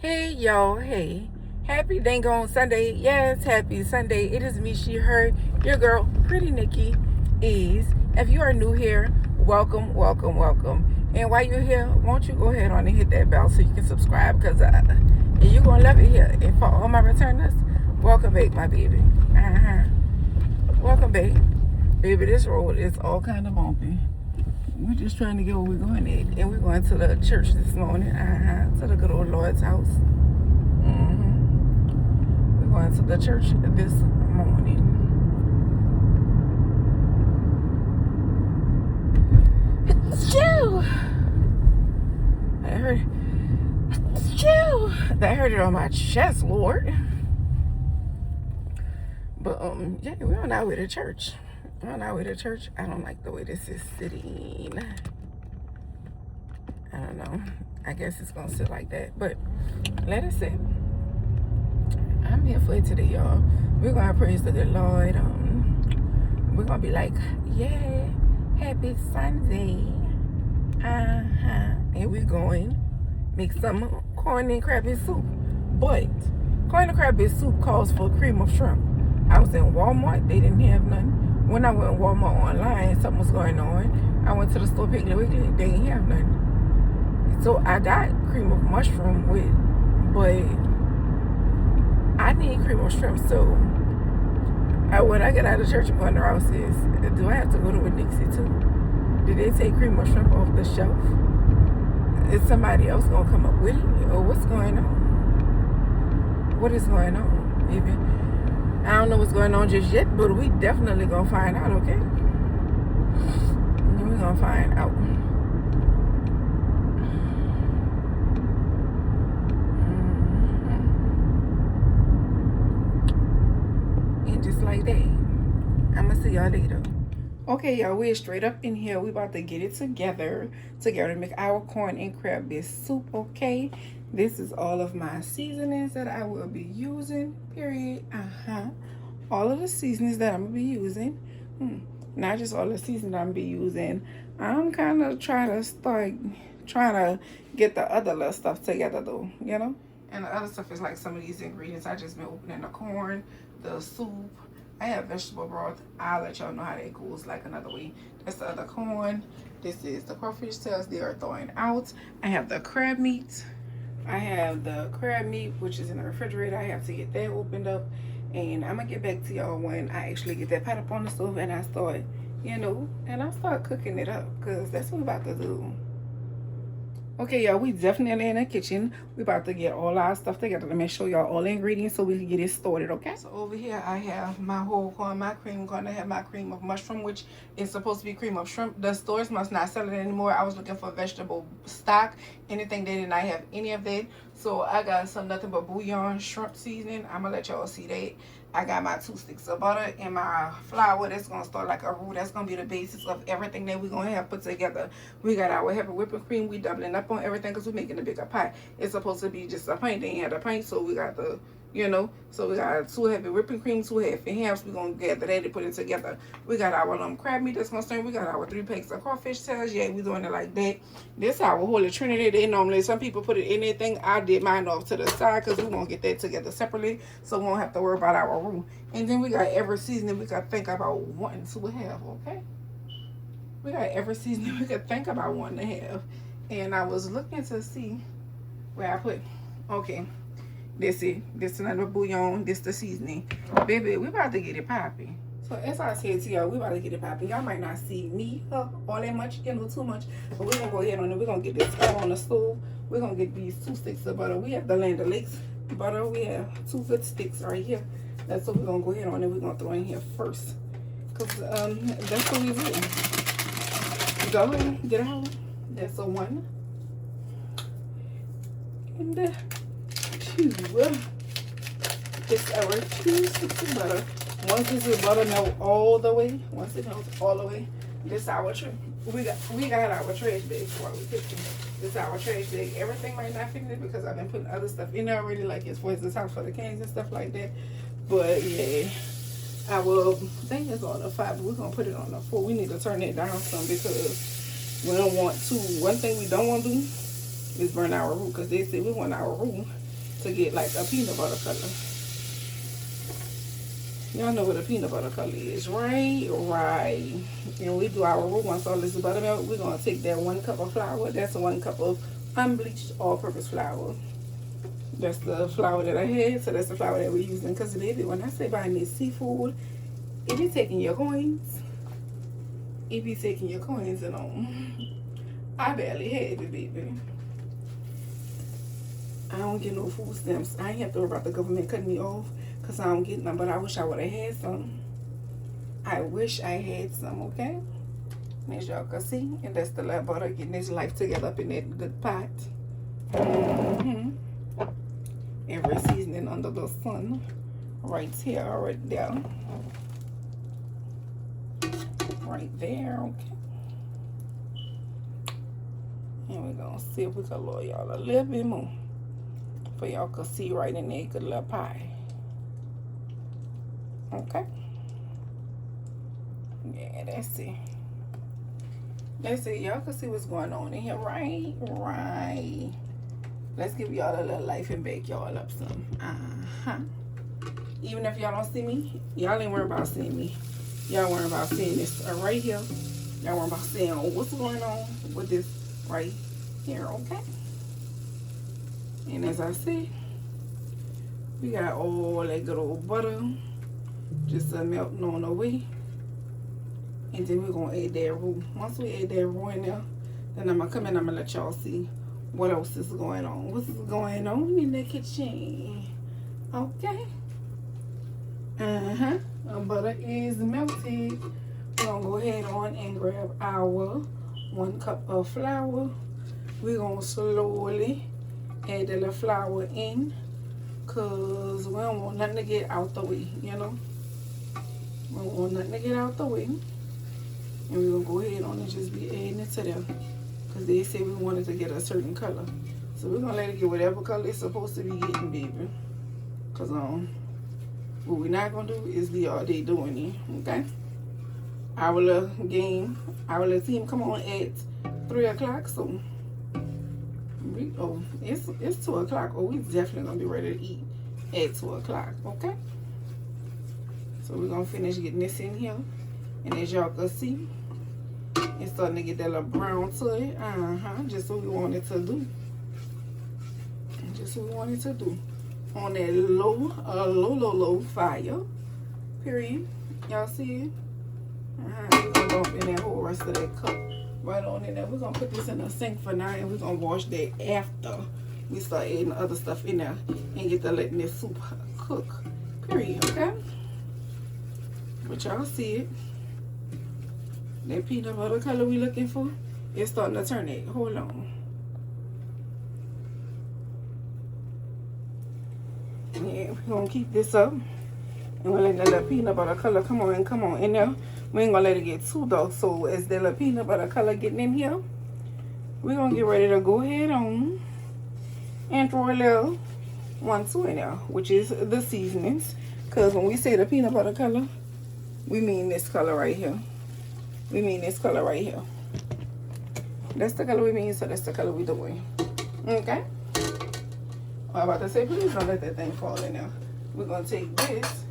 Hey y'all, hey. Happy Dango on Sunday. Yes, happy Sunday. It is me, she, her, your girl, Pretty Nikki is. If you are new here, welcome, welcome, welcome. And while you're here, won't you go ahead on and hit that bell so you can subscribe because you're going to love it here. And for all my returners, welcome back, my baby. Welcome back. Baby, this road is all kind of bumpy. We're just trying to get where we're going at. And we're going to the church this morning. To the good old Lord's house. We're going to the church this morning. Achoo! That hurt it on my chest, Lord. But yeah, we're on our way to church. I don't like the way this is sitting. I don't know. I guess it's gonna sit like that, but let it sit. I'm here for it today, y'all. We're gonna praise the good Lord. We're gonna be like, yeah, happy Sunday. And we're going make some corn and crabby soup. But corn and crabby soup calls for cream of shrimp. I was in Walmart, they didn't have none. When I went to Walmart online, something was going on. I went to the store Piggly Wiggly, they didn't have none. So I got cream of mushroom with, but I need cream of shrimp. So when I get out of church, I'm going to Ross says, do I have to go to a Dixie too? Did they take cream of shrimp off the shelf? Is somebody else going to come up with it? Or what's going on? What is going on, baby? I don't know what's going on just yet, but we definitely gonna find out, okay? We're gonna find out. And just like that, I'ma see y'all later. Okay, y'all, we're straight up in here. We about to get it together to make our corn and crab bisque soup, okay? This is all of my seasonings that I will be using, period. All of the seasonings that I'm going to be using. Not just all the seasonings I'm going to be using. I'm kind of trying to get the other little stuff together, though, you know? And the other stuff is like some of these ingredients. I just been opening the corn, the soup. I have vegetable broth. I'll let y'all know how that goes like another way. That's the other corn. This is the crawfish tails they are thawing out. I have the crab meat. Which is in the refrigerator. I have to get that opened up. And I'm going to get back to y'all when I actually get that pot up on the stove and I start, cooking it up. Because that's what we're about to do. Okay, y'all, we definitely in the kitchen. We about to get all our stuff together. Let me show y'all all the ingredients so we can get it started, okay? So over here, I have my whole corn, my cream corn. I have my cream of mushroom, which is supposed to be cream of shrimp. The stores must not sell it anymore. I was looking for vegetable stock. Anything they did not have any of that. So I got some nothing but bouillon shrimp seasoning. I'm going to let y'all see that. I got my 2 sticks of butter and my flour. That's going to start like a roux. That's going to be the basis of everything that we're going to have put together. We got our heavy whipping cream. We doubling up on everything because we're making a bigger pie. It's supposed to be just a pint. They ain't had a pint, so we got the, so we got 2 heavy whipping cream, 2 heavy hams. We're going to gather that and put it together. We got our crab meat that's going to stir. We got our 3 packs of crawfish tails. Yeah, we're doing it like that. This our Holy Trinity. They normally, some people put it in anything. I did mine off to the side because we won't get that together separately, so we won't have to worry about our roux. And then we got every seasoning we got to think about wanting to have, okay? We got every seasoning we could think about wanting to have. And I was looking to see where I put, okay, this is another bouillon, this the seasoning. Baby, we about to get it popping. So as I said to y'all, we about to get it popping. Y'all might not see me all that much, too much, but we're going to go ahead on it. We're going to get this all on the stove. We're going to get these 2 sticks of butter. We have the Land O'Lakes butter. We have 2 good sticks right here. That's what we're going to go ahead on and we're going to throw in here first. Because that's what we do. Go ahead, get out. That's a 1. And 2. It's our 2 sticks of butter. Once this butter melt all the way, this is our trash. We got our trash bag while we cooking. This is our trash bag. Everything might not fit in it because I've been putting other stuff in there already, like as far as the top for the cans and stuff like that. But yeah, I will think it's on the 5, but we're gonna put it on the 4. We need to turn it down some because we don't want to. One thing we don't want to do is burn our roux because they say we want our roux to get like a peanut butter color. Y'all know what a peanut butter color is, right? Right. And we do our roux once all this buttermilk. We're gonna take that 1 cup of flour. That's 1 cup of unbleached all-purpose flour. That's the flour that I had, so that's the flour that we're using. Because baby, when I say buying this seafood, it be taking your coins. It be taking your coins and I barely had it, baby. I don't get no food stamps. I ain't have to worry about the government cutting me off because I don't get none, but I wish I would have had some. I wish I had some, okay? And as y'all can see, and that's the little butter getting its life together up in that good pot. Every seasoning under the sun. Right here, right there. Right there, okay? And we're gonna see if we can lower y'all a little bit more. For y'all can see right in there, good little pie. Okay? Yeah, that's it. That's it. Y'all can see what's going on in here, right? Right. Let's give y'all a little life and bake y'all up some. Even if y'all don't see me, y'all ain't worried about seeing me. Y'all worried about seeing this right here. Y'all worried about seeing what's going on with this right here, okay? And as I said, we got all that good old butter just melting on the way. And then we're going to add that roux. Once we add that roux in there, then I'm going to come in and I'm going to let y'all see what else is going on. What's going on in the kitchen? Okay. Butter is melted. We're going to go ahead on and grab our 1 cup of flour. We're going to slowly add the little flour in because we don't want nothing to get out the way, you know. We don't want nothing to get out the way. And we're going to go ahead on and just be adding it to them because they said we wanted to get a certain color. So we're going to let it get whatever color it's supposed to be getting, baby. Because what we're not going to do is be all day doing it, okay? Our little game, our little team come on at 3 o'clock, so it's 2 o'clock. Oh, we definitely gonna be ready to eat at 2 o'clock, okay? So we're gonna finish getting this in here, and as y'all can see, it's starting to get that little brown to it. Just what we want it to do. Just what we want it to do. On that low fire. Period. Y'all see it? We're gonna go up in that whole rest of that cup. Right on in there. We're gonna put this in the sink for now, and we're gonna wash that after we start adding other stuff in there and get to letting this soup cook. Period, okay? But y'all see it. That peanut butter color we looking for, it's starting to turn it. Hold on. Yeah, we're gonna keep this up. And we're letting that little peanut butter color come on in there. We ain't gonna let it get too dark. So as the little peanut butter color getting in here, we're gonna get ready to go ahead on and throw a little 1-2 in there, which is the seasonings. Cause when we say the peanut butter color, we mean this color right here. We mean this color right here. That's the color we mean, so that's the color we doing. Okay? I'm about to say, please don't let that thing fall in there. We're gonna take this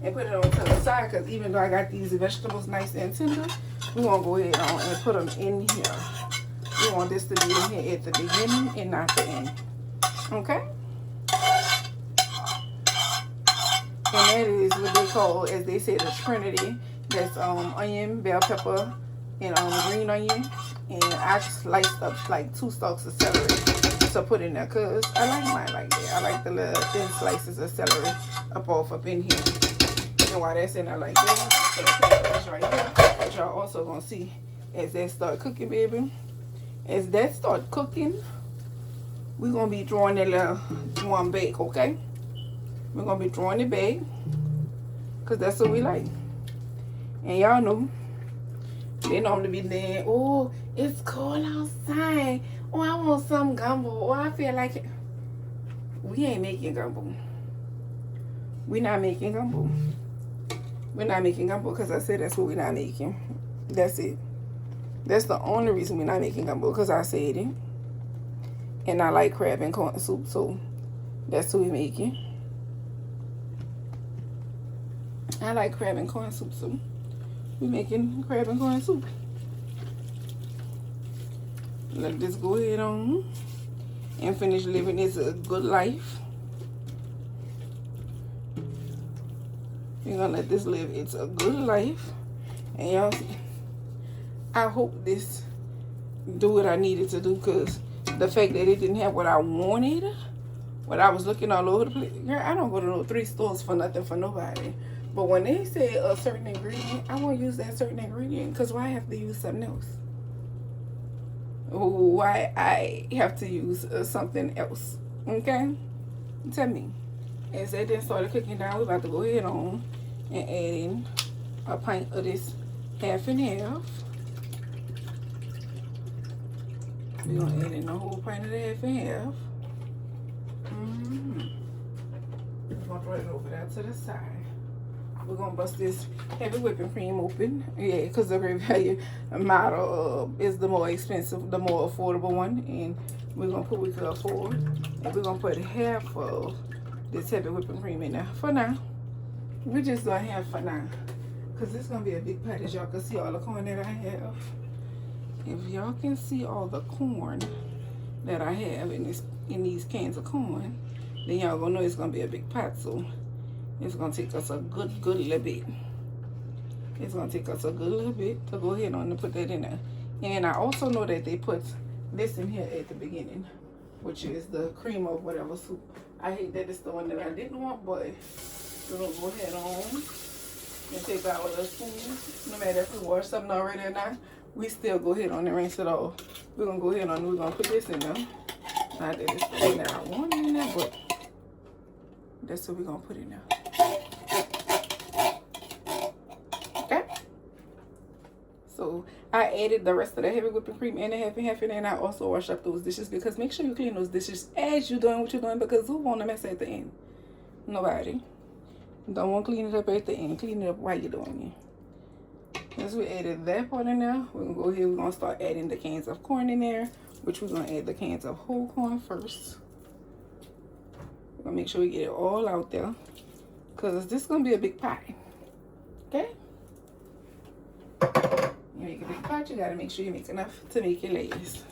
and put it on to the side, because even though I got these vegetables nice and tender, we're gonna go ahead on and put them in here. We want this to be in here at the beginning and not the end. Okay? And that is what they call, as they say, the Trinity. That's onion, bell pepper, and green onion. And I sliced up like 2 stalks of celery to put in there, because I like mine like that. I like the little thin slices of celery up in here. And while that's in there like that, right here, but y'all also gonna see as that start cooking, baby. As that start cooking, we're gonna be throwing that little one bake, okay? We're gonna be throwing it back, because that's what we like. And y'all know, they normally be there, oh, it's cold outside. Oh, I want some gumbo. Oh, I feel like it. We ain't making gumbo. We're not making gumbo. We're not making gumbo because I said that's what we're not making. That's it. That's the only reason we're not making gumbo, because I said it. And I like crab and corn soup, so That's what we're making. I like crab and corn soup, so we're making crab and corn soup. Let this go ahead on and finish living this a good life. We're gonna let this live it's a good life. And y'all, I hope this do what I needed to do, because the fact that it didn't have what I wanted, what I was looking all over the place. Girl, I don't go to no 3 stores for nothing for nobody. But when they say a certain ingredient, I won't use that certain ingredient, because why I have to use something else? Why I have to use something else? Okay? Tell me. As that then started cooking down, we're about to go ahead on and add in a pint of this half and half. We're going to add in the whole pint of the half and half. We're going to throw it over there to the side. We're going to bust this heavy whipping cream open. Yeah, because the Great Value model is the more expensive, the more affordable one. And we're going to put what we can afford. And we're going to put half of this heavy whipping cream in there for now. We're just going to have for now. Because this is going to be a big pot, as y'all can see all the corn that I have. If y'all can see all the corn that I have in these cans of corn, then y'all gonna know it's gonna be a big pot. So it's gonna take us a good little bit. It's gonna take us a good little bit to go ahead on and put that in there. And I also know that they put this in here at the beginning, which is the cream of whatever soup. I hate that it's the one that I didn't want, but we're gonna go ahead on and take our little spoon. No matter if we wash something already or not, we still go ahead on and rinse it off. We're gonna go ahead on and we're gonna put this in there. Not that it's the one that I want in there, but that's what we're gonna put in there. Okay? So I added the rest of the heavy whipping cream and the half and half in there, and I also wash up those dishes, because make sure you clean those dishes as you're doing what you're doing, because who wanna mess at the end? Nobody. Don't want to clean it up at the end. Clean it up while you're doing it. Once we added that part in there, we're going to go ahead. We're going to start adding the cans of corn in there, which we're going to add the cans of whole corn first. We're going to make sure we get it all out there, because this is going to be a big pie. Okay? You make a big pot, you got to make sure you make enough to make it last.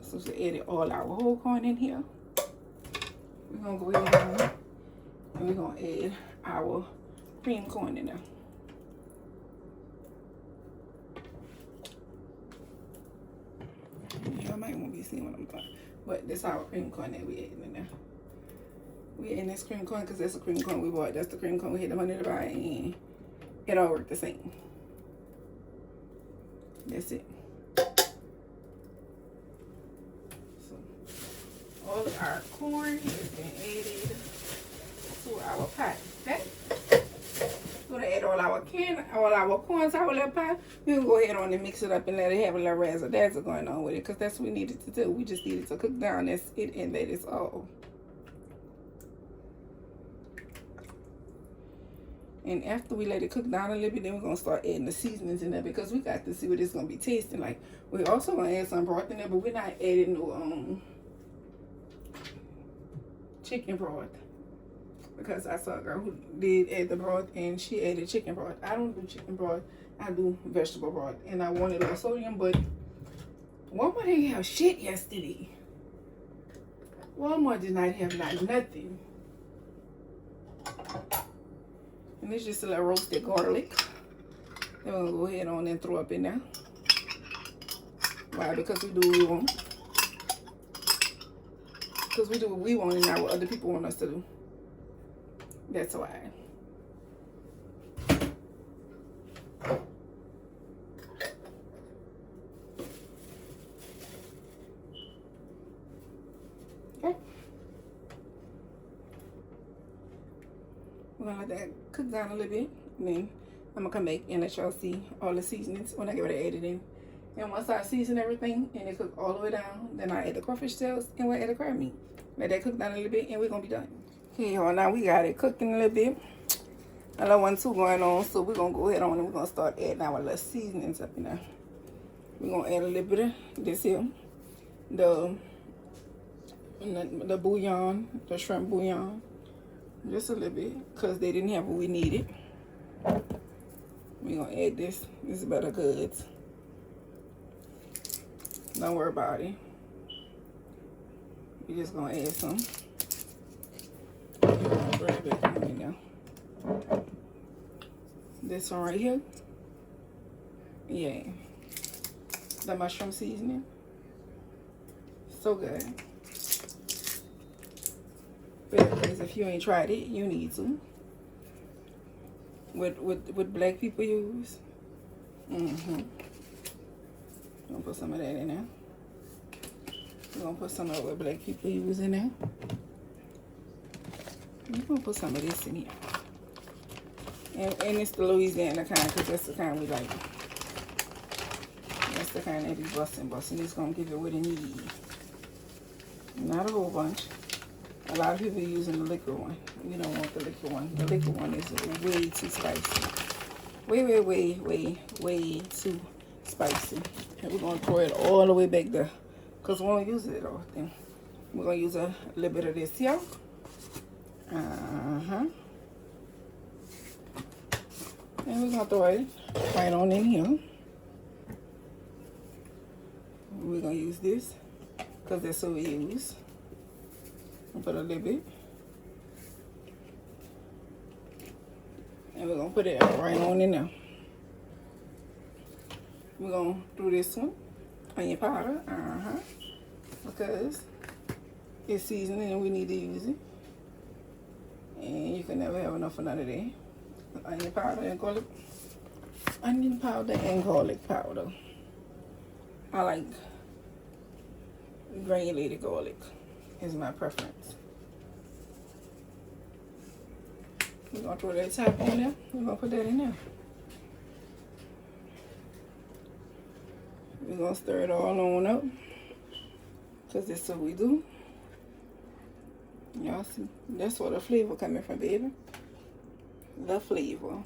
So we added all our whole corn in here. We're going to go ahead and we're going to add our cream corn in there. Y'all might won't be seeing what I'm doing, but this is our cream corn that we adding in there. We adding this cream corn because that's the cream corn we bought. That's the cream corn we had the money to buy, and it all worked the same. That's it. So all of our corn has been added to our pot. Okay? We're gonna add all our corn to our little pot. We're gonna go ahead on and mix it up and let it have a little razzle-dazzle going on with it, because that's what we needed to do. We just needed to cook down. That's it, and that is all. And after we let it cook down a little bit, then we're gonna start adding the seasonings in there, because we got to see what it's gonna be tasting like. We're also gonna add some broth in there, but we're not adding no chicken broth, because I saw a girl who did add the broth and she added chicken broth. I don't do chicken broth, I do vegetable broth, and I wanted low sodium, but Walmart didn't have shit yesterday. Walmart did not have nothing. And it's just a little roasted garlic. Then we're gonna go ahead on and throw up in there. Why? Because we do what we want. Because we do what we want and not what other people want us to do. That's why. Okay. We're gonna let that cook down a little bit. And then I'm gonna come back and let y'all see all the seasonings when I get ready to add it in. And once I season everything and it cook all the way down, then I add the crawfish shells and we'll add the crab meat. Let that cook down a little bit and we're gonna be done. Okay, y'all, now we got it cooking a little bit. Another one too going on, so we're gonna go ahead on and we're gonna start adding our little seasonings up in there. We're gonna add a little bit of this here, the the bouillon, the shrimp bouillon, just a little bit, because they didn't have what we needed. We're gonna add this. This is better goods. Don't worry about it. We're just gonna add some. Grab it right now. This one right here. Yeah. The mushroom seasoning. So good. Because if you ain't tried it, you need to. What black people use. Gonna put some of that in there. We're gonna put some of what black people use in there. We're gonna put some of this in here. And it's the Louisiana kind, because that's the kind we like. That's the kind that be busting. It's gonna give it what it needs. Not a whole bunch. A lot of people are using the liquor one. We don't want the liquor one. The liquor one is way too spicy. Way too spicy. And we're gonna throw it all the way back there, because we won't use it often. We're gonna use a little bit of this here. And we're gonna throw it right on in here. We're gonna use this, because that's what we use. I'll put a little bit. And we're gonna put it right on in there. We're gonna do this one, onion powder, because it's seasoning and we need to use it. And you can never have enough of none of that. Onion powder and garlic. Onion powder and garlic powder. I like granulated garlic. Is my preference. We're gonna throw that top on there. We're gonna put that in there. We're gonna stir it all on up, because that's what we do. Y'all see, that's where the flavor coming from, baby. The flavor.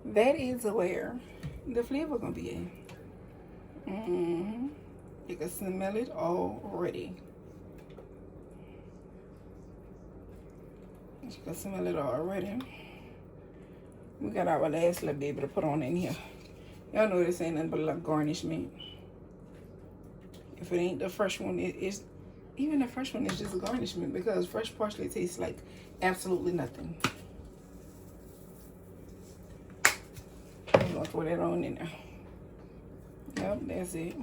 That is where the flavor gonna be in. You can smell it already. You can smell it already. We got our last little baby to put on in here. Y'all know this ain't nothing but like garnishment. If it ain't the fresh one, it's even the fresh one is just a garnishment, because fresh parsley tastes like absolutely nothing. I'm gonna throw that on in there. Yep, that's it.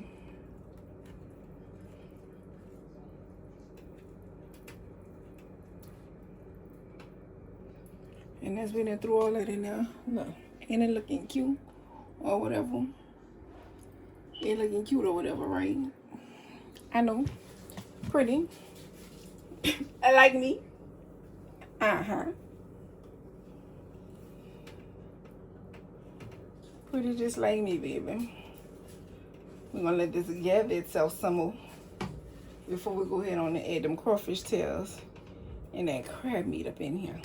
And as we done threw all that in there, look, ain't it looking cute or whatever? It looking cute or whatever, right? I know, pretty. I like me. Pretty just like me, baby. We're gonna let this gather itself some more before we go ahead on and add them crawfish tails and that crab meat up in here.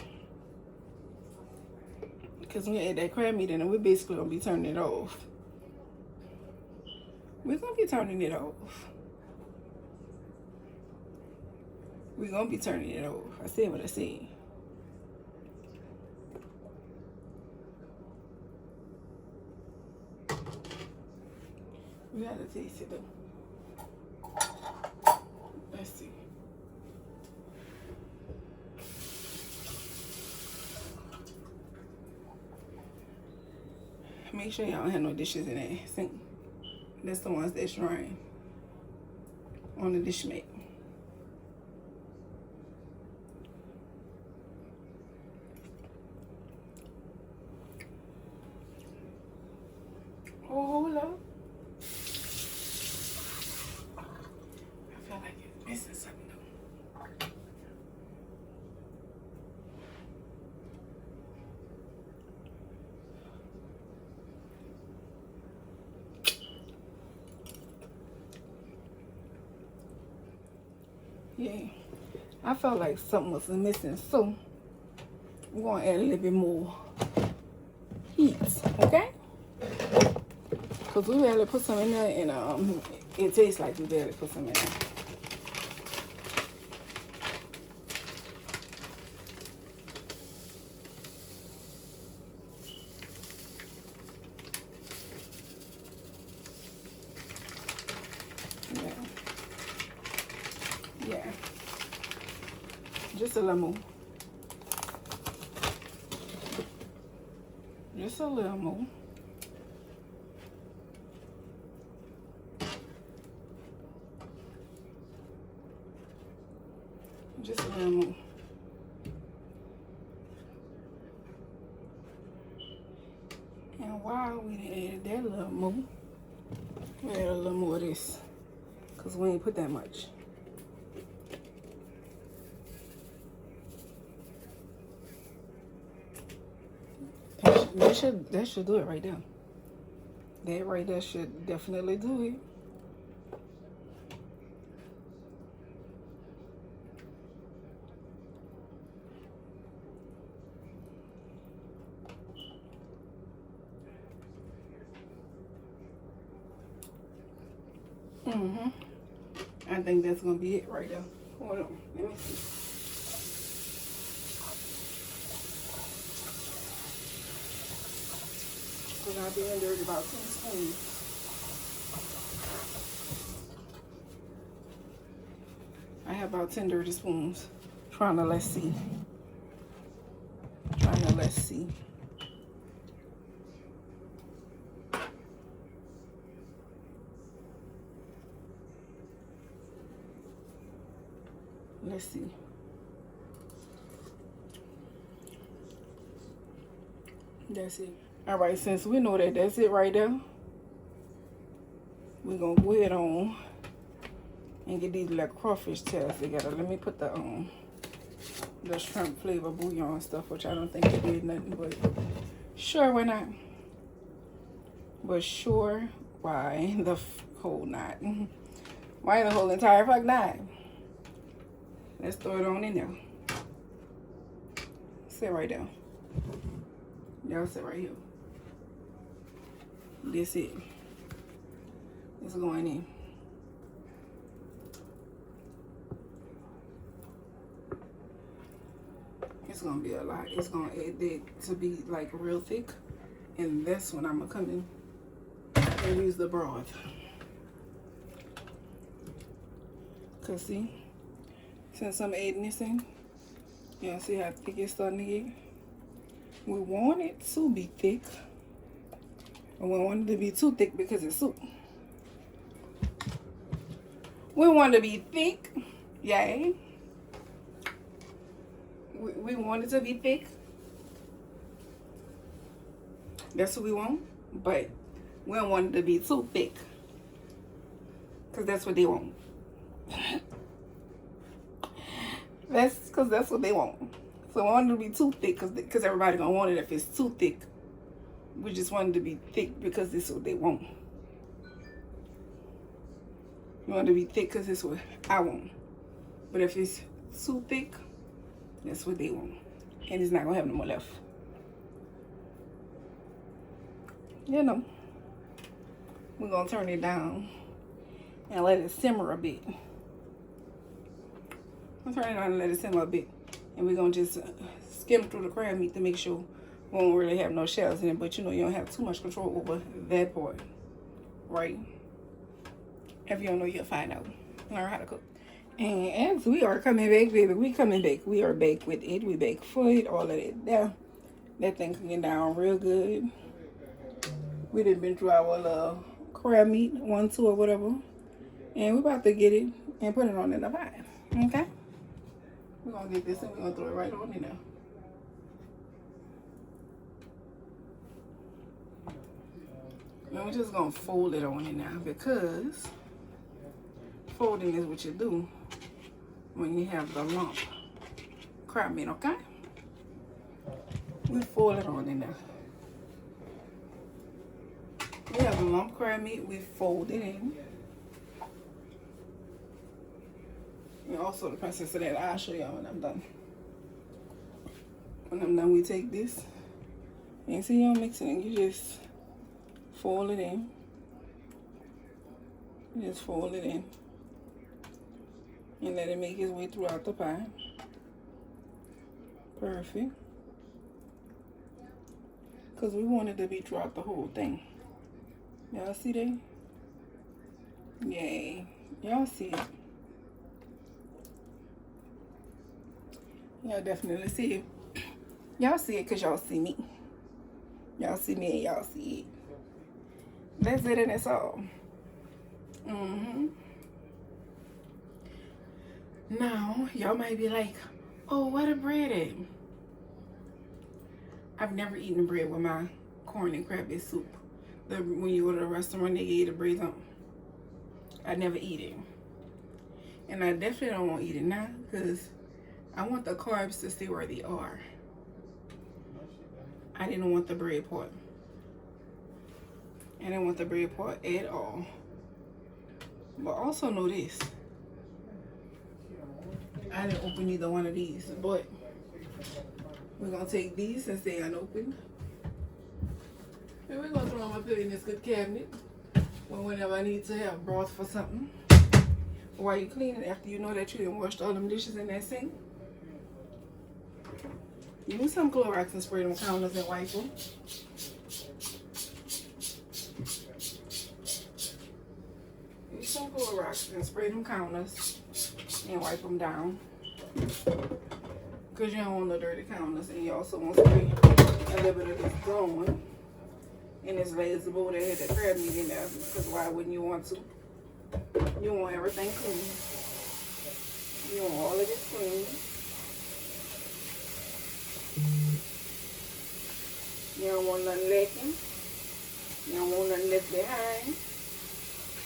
Because when we add that crab meat in it, we're basically gonna be turning it off. We're gonna be turning it off. We're gonna be turning it off. I said what I said. We gotta taste it though. Let's see. Make sure y'all don't have no dishes in that sink. That's the ones that's drying on the dish mat. Oh, hold up. I feel like it's missing something though. Yeah, I felt like something was missing, so I'm gonna add a little bit more heat, okay? Because we had to put some in there and It tastes like you barely put some in there. Yeah. Just a little more. Just a little more. Just a little more. And while we added that little more, we add a little more of this, because we ain't put that much. That should do it right there. That right there should definitely do it. I think that's gonna be it right there. Hold on, let me see. Cause I'll be in there about 10 spoons. I have about 10 dirty spoons. Trying to let's see. Let's see. That's it. All right, since we know that that's it right there, we're gonna go ahead on and get these little crawfish tails together. Let me put the shrimp flavor bouillon stuff, which I don't think it did nothing, but sure, why not? But sure, why the whole not? Why the whole entire fuck not? Let's throw it on in there. Sit right there. Y'all sit right here. This it. It's going in. It's gonna be a lot. It's gonna add that to be like real thick, and that's when I'm gonna come in and use the broth. Cause see, since I'm adding this in, y'all see how thick it's starting to get. We want it to be thick, and we don't want it to be too thick because it's soup. We want it to be thick, yay. We want it to be thick. That's what we want, but we don't want it to be too thick, because that's what they want. That's what they want. So I want it to be too thick because everybody gonna want it if it's too thick. We just want it to be thick because this is what they want. You want it to be thick because this is what I want. But if it's too thick, that's what they want. And it's not gonna have no more left. You know. We're gonna turn it down and let it simmer a bit. I'll turn it down and let it simmer a bit. And we're gonna just skim through the crab meat to make sure we won't really have no shells in it. But you know, you don't have too much control over that part, right? If you don't know, you'll find out. Learn how to cook. And as we are coming back, baby, we coming back. We are baked with it. We baked for it, all of it there. That thing cooking down real good. We done been through our little crab meat, 1, 2 or whatever. And we're about to get it and put it on in the pot. Okay? We're gonna get this and we're gonna throw it right on in there. And we're just gonna fold it on in now, because folding is what you do when you have the lump crab meat, okay? We fold it on in there. We have the lump crab meat, we fold it in. And also the process of that, I'll show y'all when I'm done. When I'm done, we take this. And see, you don't mix it in, you just fold it in. Just fold it in and let it make its way throughout the pie. Perfect. Because we want it to be throughout the whole thing. Y'all see that? Yay. Y'all see it. Y'all definitely see it. Y'all see it because y'all see me. Y'all see me and y'all see it. That's it and that's all. Now, y'all might be like, oh, where the bread at? I've never eaten bread with my corn and crab soup. When you go to a restaurant, they give you the bread on. I never eat it. And I definitely don't want to eat it now because I want the carbs to stay where they are. I didn't want the bread part. I didn't want the bread part at all. But also know this. I didn't open either one of these, but we're going to take these since they unopened. And we're going to throw them up in this good cabinet whenever I need to have broth for something. While you clean it, after you know that you didn't wash all them dishes in that sink, use some Clorox and spray them counters and wipe them. Use some Clorox and spray them counters and wipe them down. Because you don't want no dirty counters, and you also want to spray a little bit of this going in this lazy bowl that had the crab meat in there. Because why wouldn't you want to? You want everything clean. You want all of this clean. You don't want nothing lacking. You don't want nothing left behind.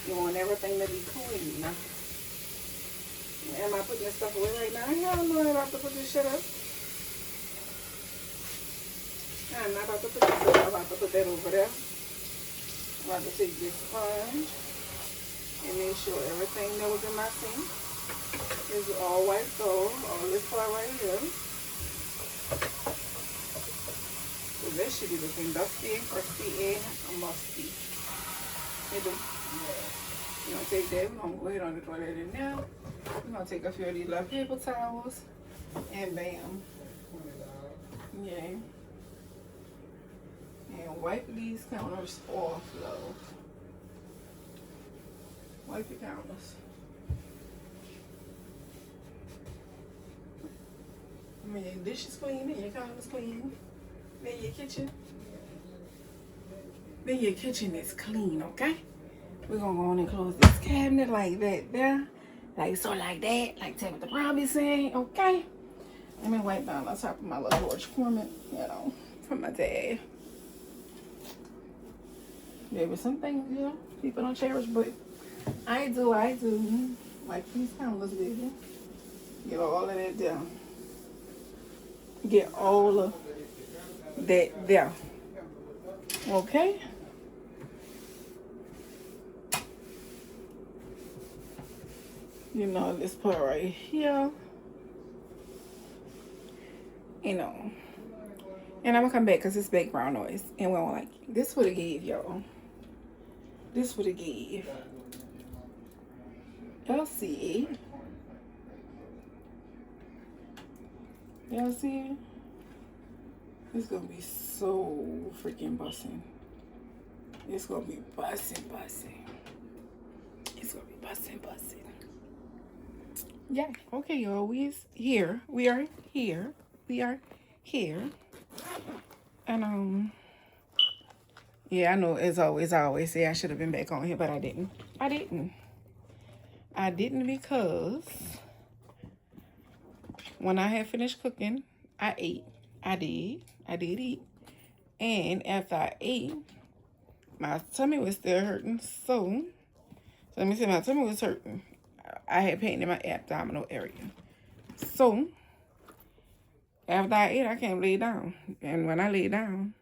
You want everything to be clean. Am I putting this stuff away right now? Y'all know I'm about to put this shit up. I'm not about to put this up. I'm about to put that over there. I'm about to take this sponge and make sure everything that was in my sink is all wiped off. All this part right here. So that should be looking dusty and crusty and musty. You do. We're going to take that. We're going to go ahead and throw that in there. We're going to take a few of these little paper towels and bam. Yeah. And wipe these counters off, love. Wipe your counters. I mean, your dishes clean and your counters clean. Then your kitchen is clean, okay? We're gonna go on and close this cabinet like that there. Like so, like that. Like Tabitha Brown be saying, okay? Let me wipe down on top of my little George Foreman, you know, from my dad. There was some things, you know, people don't cherish, but I do. Like these counters, baby. Get all of that down. Get all of that there. Okay? You know, this part right here. You know. And I'm gonna come back because it's background noise. And we don't like it. This would have gave, y'all. This would have gave. Y'all see it? Y'all see it? It's gonna be so freaking bussin'. It's gonna be bussin'. It's gonna be bussin'. Yeah, okay, y'all. We are here. We are here. And yeah, I know as always I always say I should have been back on here, but I didn't. I didn't because when I had finished cooking, I ate. I did eat. And after I ate, my tummy was still hurting. So let me say my tummy was hurting. I had pain in my abdominal area. So after I ate, I can't lay down. And when I lay down,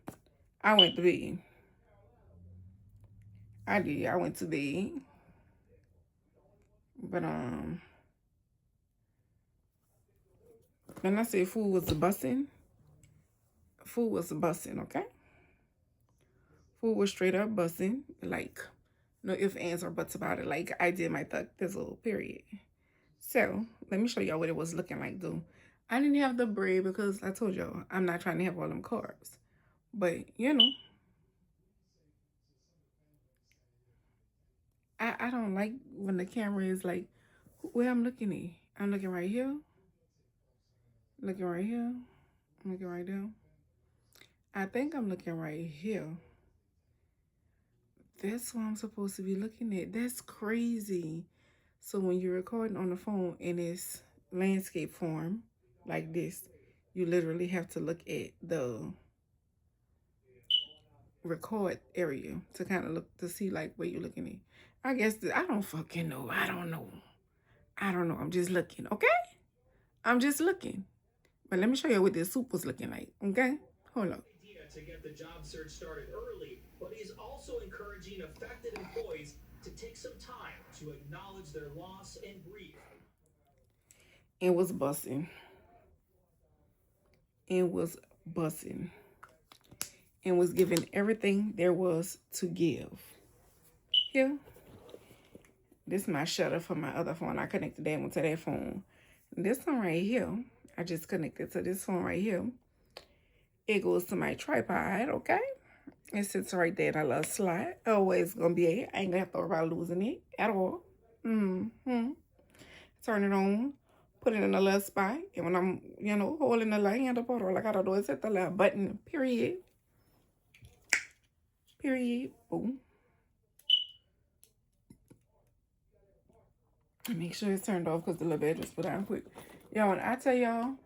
I went to bed. I did. I went to bed. But when I say food was a bussin', okay? Food was straight up bussin', like No ifs, ands, or buts about it. Like I did my Thug Thizzle, period. So let me show y'all what it was looking like, though. I didn't have the braid because I told y'all I'm not trying to have all them carbs. But you know, I don't like when the camera is like where I'm looking at. I'm looking right here. Looking right here. I'm looking right there. I think I'm looking right here. That's what I'm supposed to be looking at. That's crazy. So when you're recording on the phone in this landscape form like this, you literally have to look at the record area to kind of look to see like where you're looking at. I guess I don't fucking know. I don't know. I'm just looking, okay? I'm just looking. But let me show you what this soup was looking like, okay? Hold on. To get the job search started early, but he's also encouraging affected employees to take some time to acknowledge their loss and grief. It was bussing. It was bussing. And was giving everything there was to give. Here. This is my shutter for my other phone. I connected that one to that phone. This one right here, I just connected to this phone right here. It goes to my tripod, okay? It sits right there in a little slot. Always gonna be a, I ain't gonna have to worry about losing it at all. Turn it on, put it in a little spot. And when I'm, you know, holding the light handle, all I gotta do is hit the little button, period. Period. Boom. Make sure it's turned off because the little bed just put down quick. Y'all, when I tell y'all,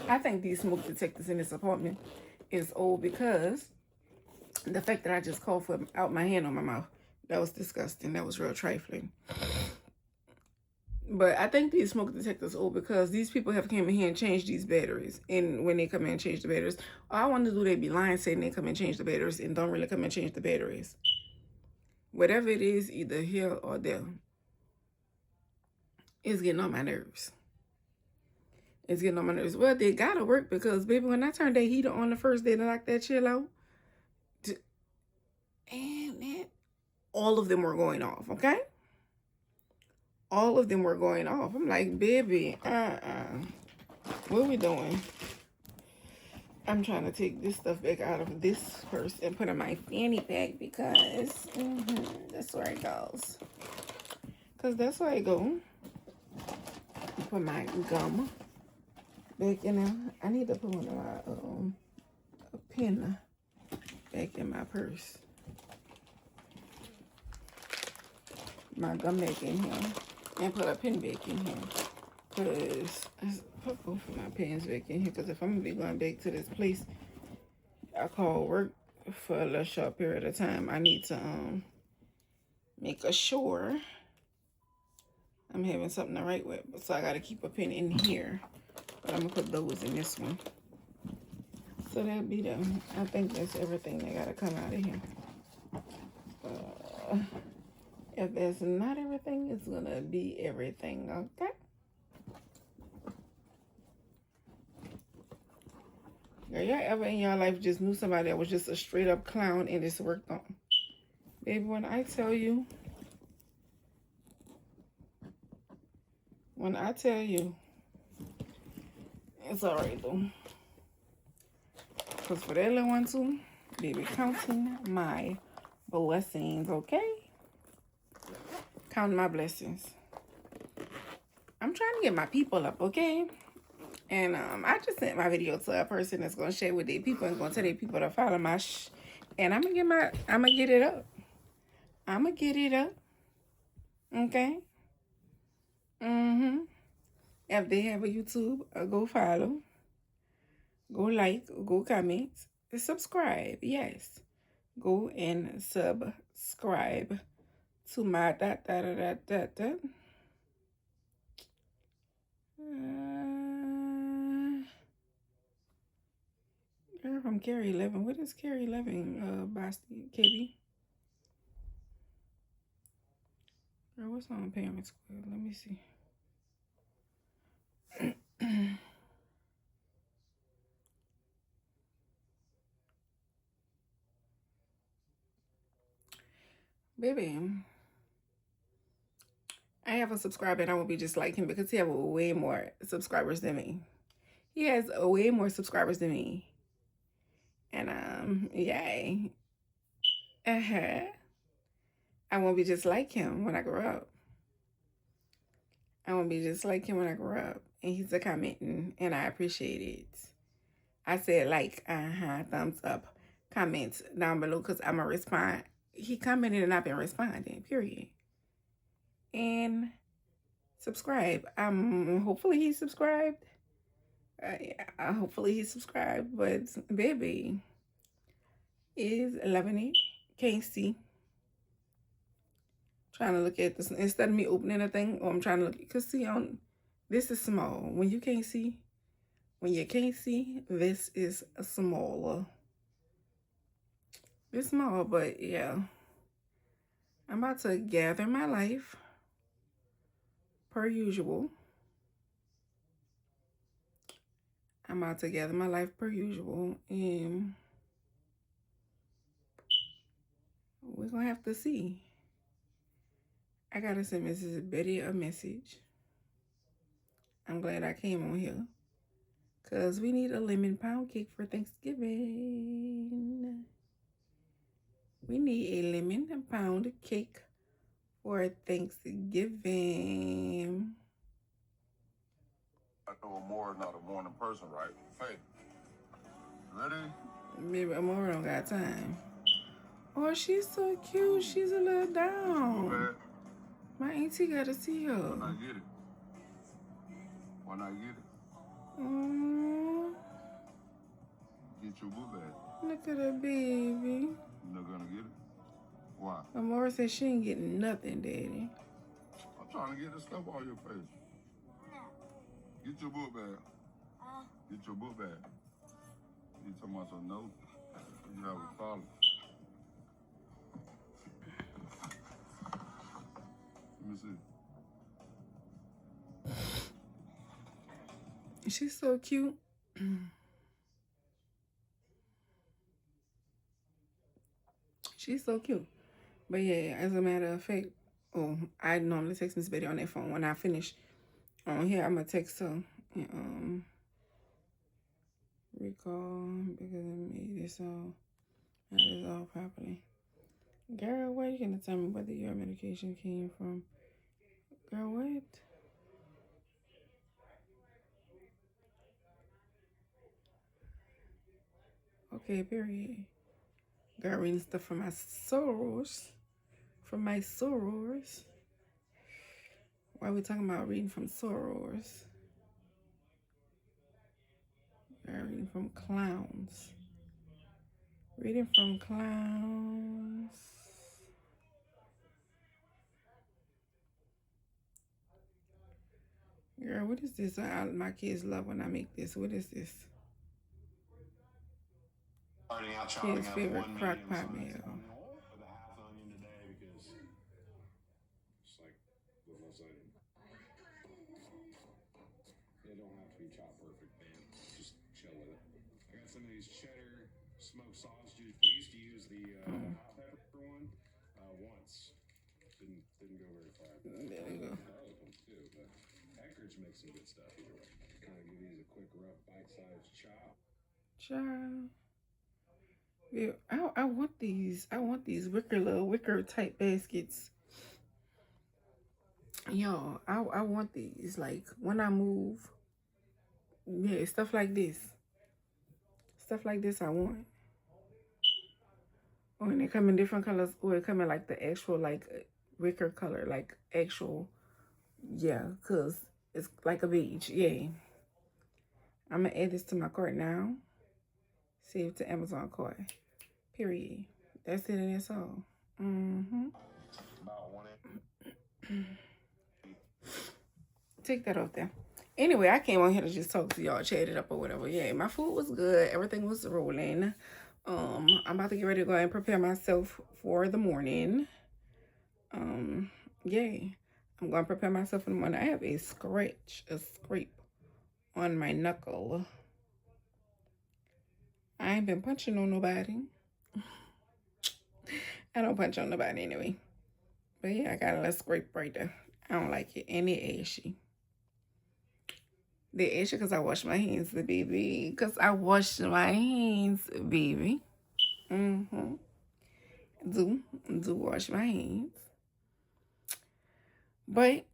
I think these smoke detectors in this apartment is old because the fact that I just coughed out my hand on my mouth, that was disgusting. That was real trifling. But I think these smoke detectors old because these people have came in here and changed these batteries. And when they come in and change the batteries, all I want to do, they be lying saying they come and change the batteries and don't really come and change the batteries. Whatever it is, either here or there, it's getting on my nerves. It's getting on my nerves. Well, they gotta work because, baby, when I turned that heater on the first day to knock that chill out, and man, all of them were going off, okay? All of them were going off. I'm like, baby, what are we doing? I'm trying to take this stuff back out of this purse and put in my fanny pack because that's where it goes. Because that's where I go. Put my gum back in there. I need to put one of my a pen back in my purse. My gum back in here. And put a pen back in here. Because I put both of my pens back in here. Because if I'm going to be going back to this place I call work for a little short period of time, I need to make sure I'm having something to write with. So I got to keep a pen in here. But I'm going to put those in this one. So that'll be them. I think that's everything that got to come out of here. If that's not everything, it's going to be everything, okay? Girl, y'all ever in your life just knew somebody that was just a straight up clown and this worked on? Baby, when I tell you, it's alright though. Because for that little one too, baby, counting my blessings, okay? Counting my blessings. I'm trying to get my people up, okay? And I just sent my video to a person that's gonna share with their people and gonna tell their people to follow my and I'm gonna get it up. I'm gonna get it up. Okay? If they have a YouTube, go follow. Go like, go comment, subscribe. Yes. Go and subscribe to my girl from Carrie 11. What is Carrie 11? Basti KB. Girl, what's on Pyramid Square? Let me see. Baby, I have a subscriber and I won't be just like him because he have way more subscribers than me. He has way more subscribers than me. And yay. I won't be just like him when I grow up. I won't be just like him when I grow up. And he's a commenting and I appreciate it. I said like, thumbs up, comments down below because I'm a respond. He commented and I've been responding, period. And subscribe. Hopefully he's subscribed. Yeah, hopefully he's subscribed. But baby is loving it. Can't see. Trying to look at this instead of me opening a thing. Or I'm trying to look because see on this is small. When you can't see, this is smaller. It's small, but yeah. I'm about to gather my life per usual. I'm about to gather my life per usual, and we're gonna have to see. I gotta send Mrs. Betty a message. I'm glad I came on here because we need a lemon pound cake for Thanksgiving. We need a lemon pound cake for Thanksgiving. I know Amora not a morning person, right? Hey, ready? Maybe Amora don't got time. Oh, she's so cute. She's a little down. My auntie got to see her. Why not get it? Why not get it? Aww. Get your boo bag. Look at her baby. You're not gonna get it? Why? Amora said she ain't getting nothing, Daddy. I'm trying to get this stuff on your face. Get your book bag. Get your book bag. You talking about some note? You have a problem. Let me see. She's so cute. She's so cute. But yeah, as a matter of fact, I normally text Miss Betty on that phone. When I finish on here, I'm gonna text her and recall because I made this all properly. Girl, why are you gonna tell me whether your medication came from? Girl, what? Okay, period. Girl, reading stuff from my sorors. Why are we talking about reading from sorors? Girl, reading from clowns. Reading from clowns. Girl, what is this? My kids love when I make this. What is this? Kids' favorite crock pot meal. They don't have to be chopped perfect, man. Just chill with it. I got some of these cheddar smoked sausages. We used to use the hot pepper one once. Didn't go very far. There you go. Garlic ones too, but Eckridge makes some good stuff either way. Kind of give these a quick, rough, bite-sized chop. Child. Yeah, I want these. I want these wicker type baskets. Yo, I want these. Like when I move, yeah, stuff like this. Stuff like this I want. Oh, and they come in different colors. Or it come in like the actual like wicker color, like actual, yeah, cause it's like a beige. Yeah. I'm gonna add this to my cart now. Save to Amazon cart. Period. That's it and that's all. Take that off there. Anyway, I came on here to just talk to y'all, chat it up or whatever. Yeah, my food was good. Everything was rolling. I'm about to get ready to go and prepare myself for the morning. Yay. I'm going to prepare myself in the morning. I have a scrape on my knuckle. I ain't been punching on nobody. I don't punch on nobody anyway. But yeah, I got a little scrape right there. I don't like it. And it ashy. The ashy because I washed my hands, baby. Because I washed my hands, baby. Mm-hmm. Do wash my hands. But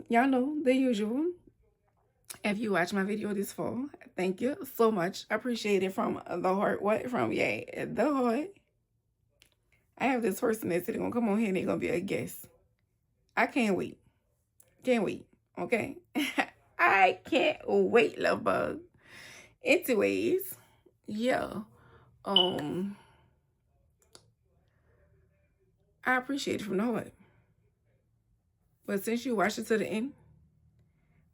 y'all know the usual. If you watch my video this far, thank you so much. I appreciate it from the heart. What? From, yeah, the heart. I have this person that's gonna come on here and they're gonna be a guest. I can't wait. Can't wait. Okay? I can't wait, love bug. Anyways, yeah. I appreciate it from the heart. But since you watched it to the end,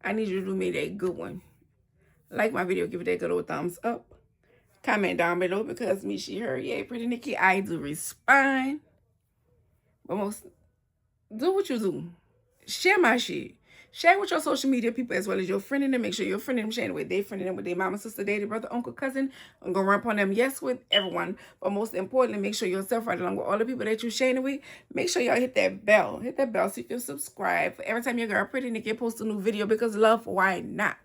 I need you to do me that good one. Like my video, give it that good old thumbs up. Comment down below because me, she, her, yeah, pretty Nikki, I do respond. But most, do what you do. Share my shit. Share with your social media people as well as your friend and them. Make sure your friend and them sharing with their friend and them, with their mama, sister, daddy, brother, uncle, cousin. I'm going to run upon them, yes, with everyone. But most importantly, make sure yourself right along with all the people that you're sharing with. Make sure y'all hit that bell. Hit that bell so you can subscribe for every time your girl Pretty Nikki posts a new video. Because love, why not?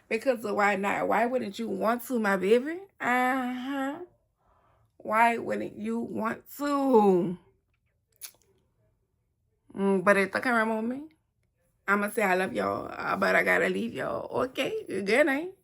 Because why not? Why wouldn't you want to, my baby? Why wouldn't you want to? But at the current moment, I'm going to say I love y'all, but I got to leave y'all. Okay, good night.